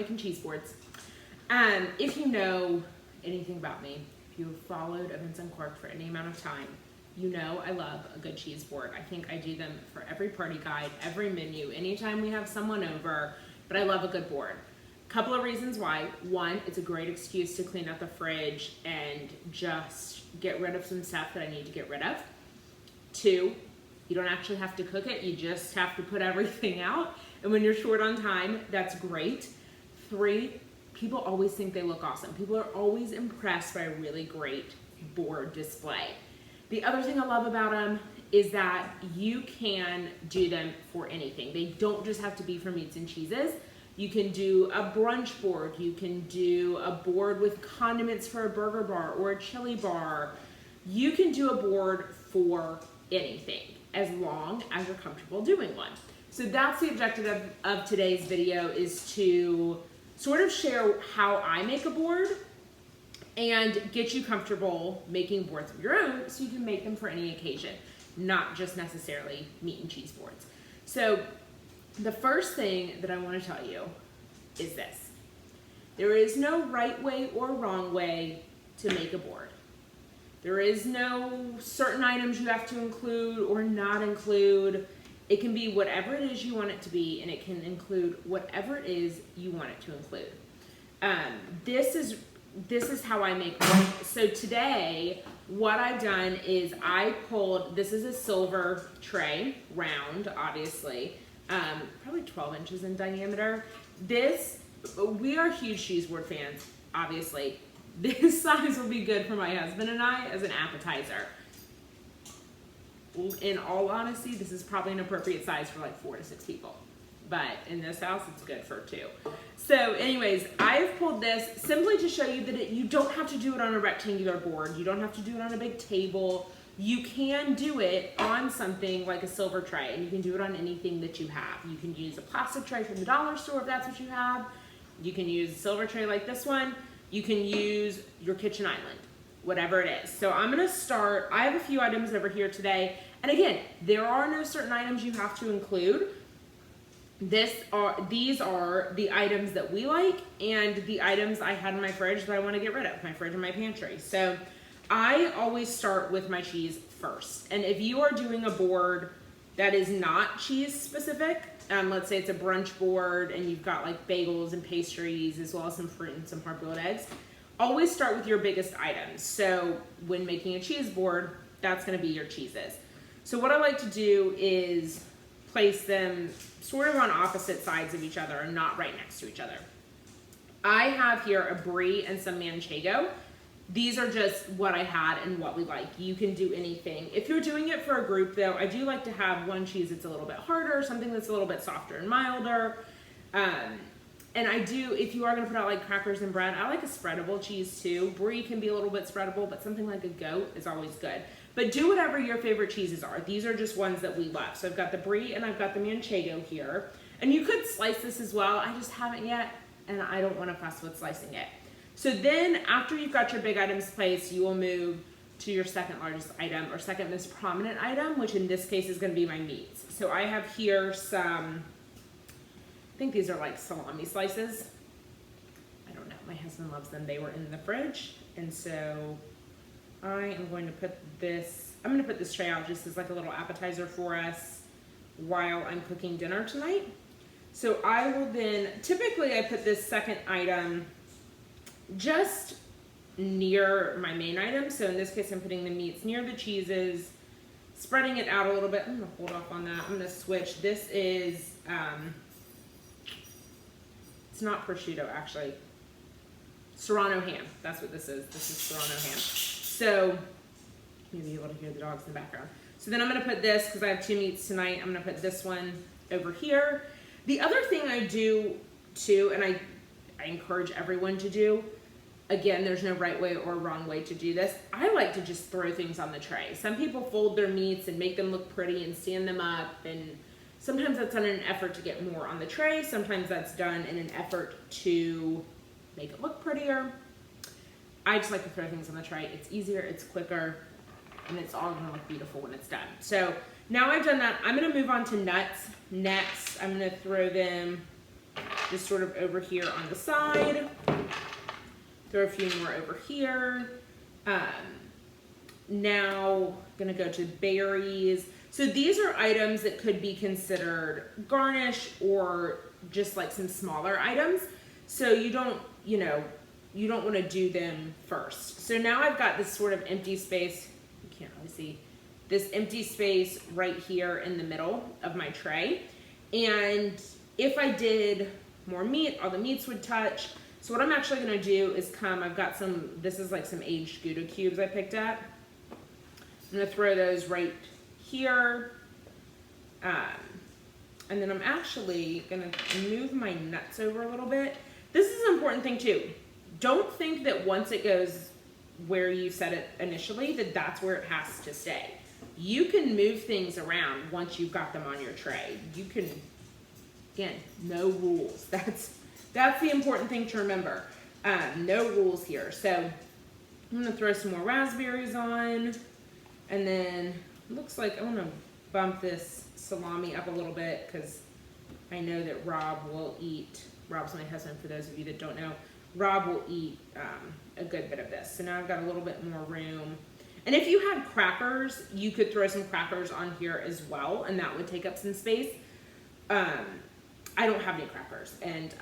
making cheese boards. If you know anything about me, if you've followed Events Uncorked for any amount of time, you know I love a good cheese board. I think I do them for every party guide, every menu, anytime we have someone over, but I love a good board. Couple of reasons why. One, it's a great excuse to clean out the fridge and just get rid of some stuff that I need to get rid of. Two, you don't actually have to cook it, you just have to put everything out. And when you're short on time, that's great. Three, people always think they look awesome. People are always impressed by a really great board display. The other thing I love about them is that you can do them for anything. They don't just have to be for meats and cheeses. You can do a brunch board. You can do a board with condiments for a burger bar or a chili bar. You can do a board for anything as long as you're comfortable doing one. So that's the objective of today's video, is to sort of share how I make a board and get you comfortable making boards of your own so you can make them for any occasion, not just necessarily meat and cheese boards. So the first thing that I want to tell you is this. There is no right way or wrong way to make a board. There is no certain items you have to include or not include. It can be whatever it is you want it to be, and it can include whatever it is you want it to include. This is how I make one. So today, what I've done is I pulled, this is a silver tray, round, obviously, probably 12 inches in diameter. We are huge cheese board fans, obviously. This size will be good for my husband and I as an appetizer. In all honesty, this is probably an appropriate size for like 4 to 6 people. But in this house, it's good for 2. So anyways, I've pulled this simply to show you that you don't have to do it on a rectangular board. You don't have to do it on a big table. You can do it on something like a silver tray, and you can do it on anything that you have. You can use a plastic tray from the dollar store if that's what you have. You can use a silver tray like this one. You can use your kitchen island, whatever it is. So I'm gonna start, I have a few items over here today. And again, there are no certain items you have to include. These are the items that we like and the items I had in my fridge that I want to get rid of, my fridge and my pantry. So I always start with my cheese first. And if you are doing a board that is not cheese specific, let's say it's a brunch board and you've got like bagels and pastries as well as some fruit and some hard-boiled eggs, always start with your biggest items. So when making a cheese board, that's going to be your cheeses. So what I like to do is place them sort of on opposite sides of each other and not right next to each other. I have here a brie and some manchego. These are just what I had and what we like. You can do anything. If you're doing it for a group though, I do like to have one cheese that's a little bit harder, something that's a little bit softer and milder. And I do, if you are gonna put out like crackers and bread, I like a spreadable cheese too. Brie can be a little bit spreadable, but something like a goat is always good. But do whatever your favorite cheeses are. These are just ones that we love. So I've got the brie and I've got the manchego here. And you could slice this as well. I just haven't yet, and I don't wanna fuss with slicing it. So then after you've got your big items placed, you will move to your second largest item or second most prominent item, which in this case is gonna be my meats. So I have here some, I think these are like salami slices. I don't know, my husband loves them. They were in the fridge. And so I am going to put this, I'm gonna put this tray out just as like a little appetizer for us while I'm cooking dinner tonight. So I will then, typically I put this second item just near my main item. So in this case, I'm putting the meats near the cheeses, spreading it out a little bit. I'm gonna hold off on that. I'm gonna switch. This is, it's not prosciutto actually. Serrano ham, that's what this is. This is Serrano ham. So you'll be able to hear the dogs in the background. So then I'm gonna put this, because I have 2 meats tonight, I'm gonna put this one over here. The other thing I do too, and I encourage everyone to do, again, there's no right way or wrong way to do this. I like to just throw things on the tray. Some people fold their meats and make them look pretty and stand them up, and sometimes that's done in an effort to get more on the tray. Sometimes that's done in an effort to make it look prettier. I just like to throw things on the tray. It's easier, it's quicker, and it's all gonna look beautiful when it's done. So now I've done that, I'm gonna move on to nuts. Next, I'm gonna throw them just sort of over here on the side. Throw a few more over here. Now, gonna go to berries. So these are items that could be considered garnish or just like some smaller items. So you don't want to do them first. So now I've got this sort of empty space. You can't really see this empty space right here in the middle of my tray. And if I did more meat, all the meats would touch. So what I'm actually gonna do is I've got this is like some aged Gouda cubes I picked up. I'm gonna throw those right here. And then I'm actually gonna move my nuts over a little bit. This is an important thing too. Don't think that once it goes where you set it initially, that's where it has to stay. You can move things around once you've got them on your tray. You can, again, no rules. That's the important thing to remember. No rules here. So I'm gonna throw some more raspberries on, and then it looks like I'm gonna bump this salami up a little bit because I know that Rob will eat. Rob's my husband, for those of you that don't know. Rob will eat a good bit of this. So now I've got a little bit more room. And if you had crackers, you could throw some crackers on here as well, and that would take up some space. I don't have any crackers, and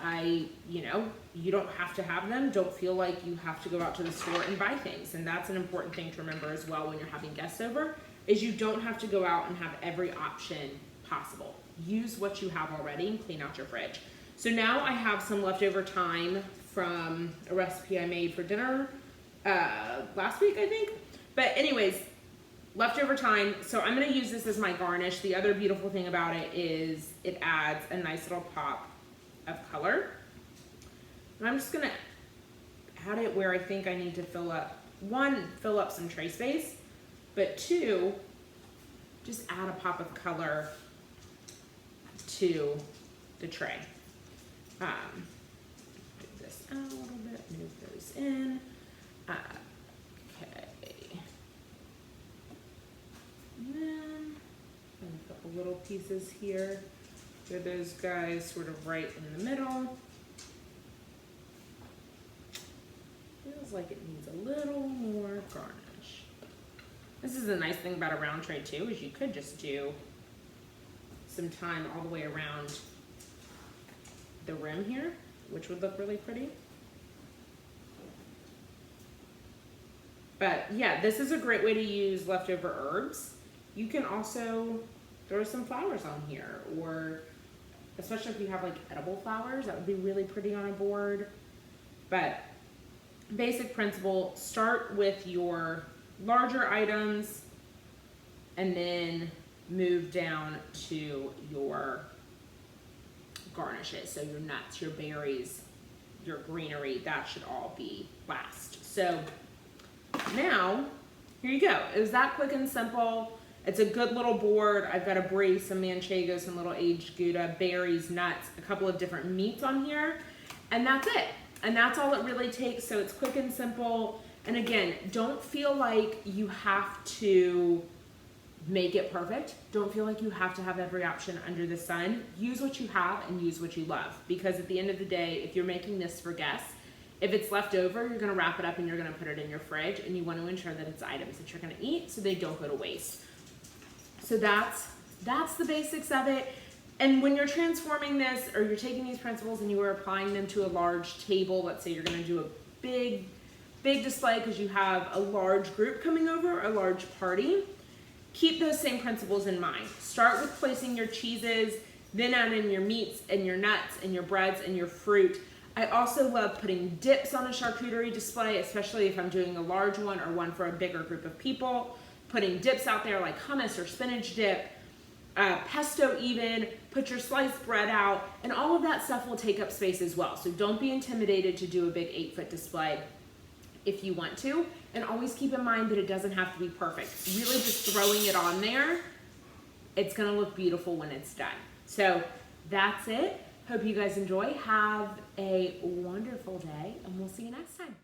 you don't have to have them. Don't feel like you have to go out to the store and buy things. And that's an important thing to remember as well when you're having guests over, is you don't have to go out and have every option possible. Use what you have already and clean out your fridge. So now I have some leftover thyme from a recipe I made for dinner last week, I think. But anyways, leftover thyme. So I'm gonna use this as my garnish. The other beautiful thing about it is it adds a nice little pop of color. And I'm just gonna add it where I think I need to fill up some tray space, but two, just add a pop of color to the tray. Put this out a little bit, move those in. Okay. And then a couple little pieces here. Throw those guys sort of right in the middle. Feels like it needs a little more garnish. This is a nice thing about a round tray too, is you could just do some thyme all the way around the rim here, which would look really pretty. But yeah, this is a great way to use leftover herbs. You can also throw some flowers on here, or especially if you have like edible flowers, that would be really pretty on a board. But basic principle, start with your larger items and then move down to your garnishes. So your nuts, your berries, your greenery, that should all be last. So now, here you go. It was that quick and simple. It's a good little board. I've got a brie, some manchego, some little aged Gouda, berries, nuts, a couple of different meats on here, and that's it. And that's all it really takes. So it's quick and simple. And again, don't feel like you have to make it perfect. Don't feel like you have to have every option under the sun. Use what you have and use what you love. Because at the end of the day, if you're making this for guests, if it's left over, you're gonna wrap it up and you're gonna put it in your fridge, and you want to ensure that it's items that you're gonna eat so they don't go to waste. So that's the basics of it. And when you're transforming this, or you're taking these principles and you are applying them to a large table, let's say you're gonna do a big display because you have a large group coming over, a large party, keep those same principles in mind. Start with placing your cheeses, then add in your meats and your nuts and your breads and your fruit. I also love putting dips on a charcuterie display, especially if I'm doing a large one or one for a bigger group of people. Putting dips out there like hummus or spinach dip, pesto even, put your sliced bread out, and all of that stuff will take up space as well. So don't be intimidated to do a big 8-foot display if you want to. And always keep in mind that it doesn't have to be perfect. Really just throwing it on there, it's gonna look beautiful when it's done. So that's it. Hope you guys enjoy. Have a wonderful day, and we'll see you next time.